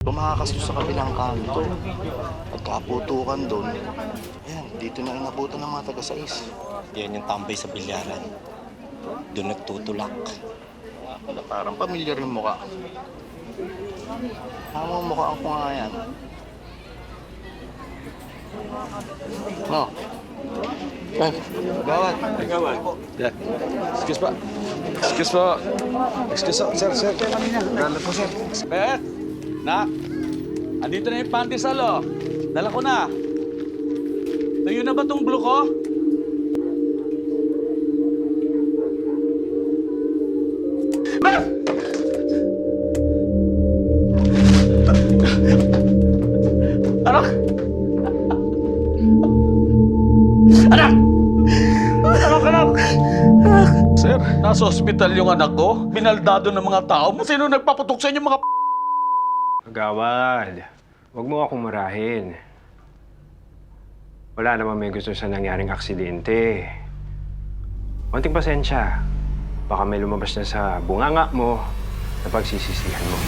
Tumakas doon sa kabilang kanto. Pagkaputukan doon, ayan, dito na inabutan ng mga taga-sais. Yan yung tambay sa bilyaran. Doon nagtutulak. Parang pamilyar yung mukha. Ang mukha ko nga yan. No. Ay, gawat. Gawat. Yeah. Excuse pa. Excuse po. Excuse po, sir. Gala po, sir. Bet! Nak! Andito na yung pandesal, oh. Dala ko na. Tuyo na ba tong blue ko? Bet! Anak! Anak! Anak! Sir, nasa ospital yung anak ko. Binaldado ng mga tao. Sino nagpaputok sa inyo mga Agawad, huwag mo akong marahin. Wala naman may gusto sa nangyaring aksidente. Konting pasensya. Baka may lumabas na sa bunganga mo na pagsisisihan mo.